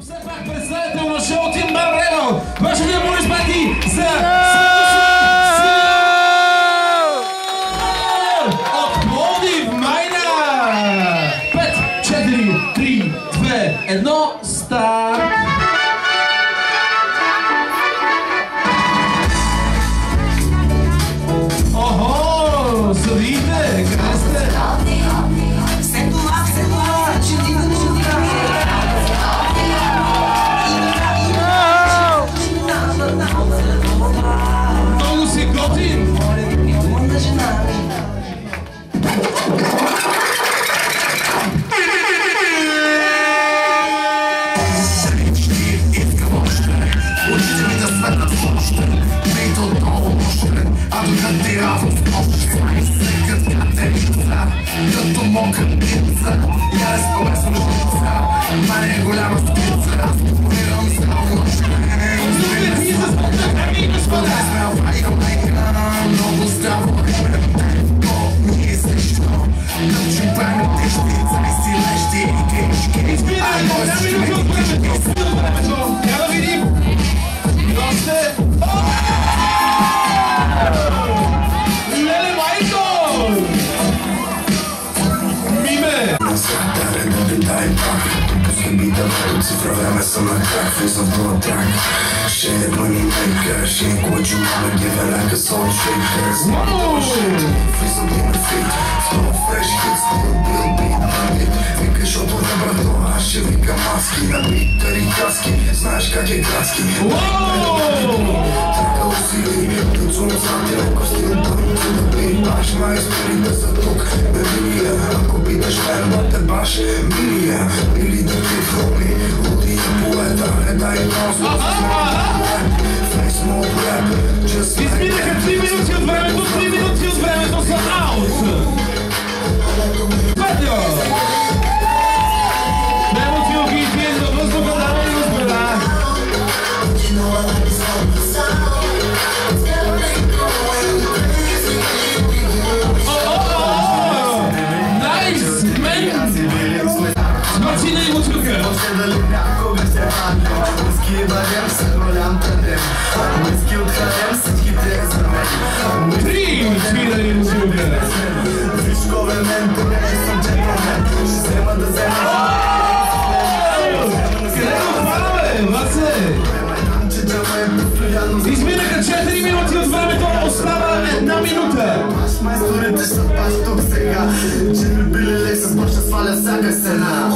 Все пак представително шоу Тимбарело, вашите аплодисменти за от Пловдив, Майна! 5, 4, 3, 2, 1, старт! Охо, съдиите, къде сте? Все това, чудина. Много си готин! Мъдна жена ми. Като мока пица, я разпълнесна пица, мане голяма спица, разпълнирам само много здраво време, то ми е също, научим памети шпица и си лещи и кешки. Избирай, да видим! Госте! Леле Майко! Миме! Даре да ви дай пак, пусни ми да вървим цифра време съм на крак, влизам в друга трак. She ain't money maker, she ain't what you wanna give her like a soul shaker. Влизам до на фит, много фреш хит, много бил бит бандит. Викаш от отнебрах това, аз ще викам маски на битъри каски, знаеш как е градски. Тракало си линия, тъцу на сантия, кости от първото да прибаш, майсторите са тук, бебилия. Ако питаш мен, да те баш, милия, или да ти хроми, лудия поета, не дай нос. Изминаха 3 минути от времето, 3 минути от времето са аут! Петя! Немотил ги измиен във въздуха, дама и господа! Найс! Мен! Смърчи на имотилка! Уиски бъдем с голям тъдем, уиски открадем всичките за мен. Три! Смина на имотилка! Вишкове мен, поне съм джентлмен, ще взема да взема. Къде го хвана, бе? Васе! Изминаха 4 минути от времето, остава 1 минута! Майсторите са паш тук сега, че ми били лек с почта сваля всяка стена.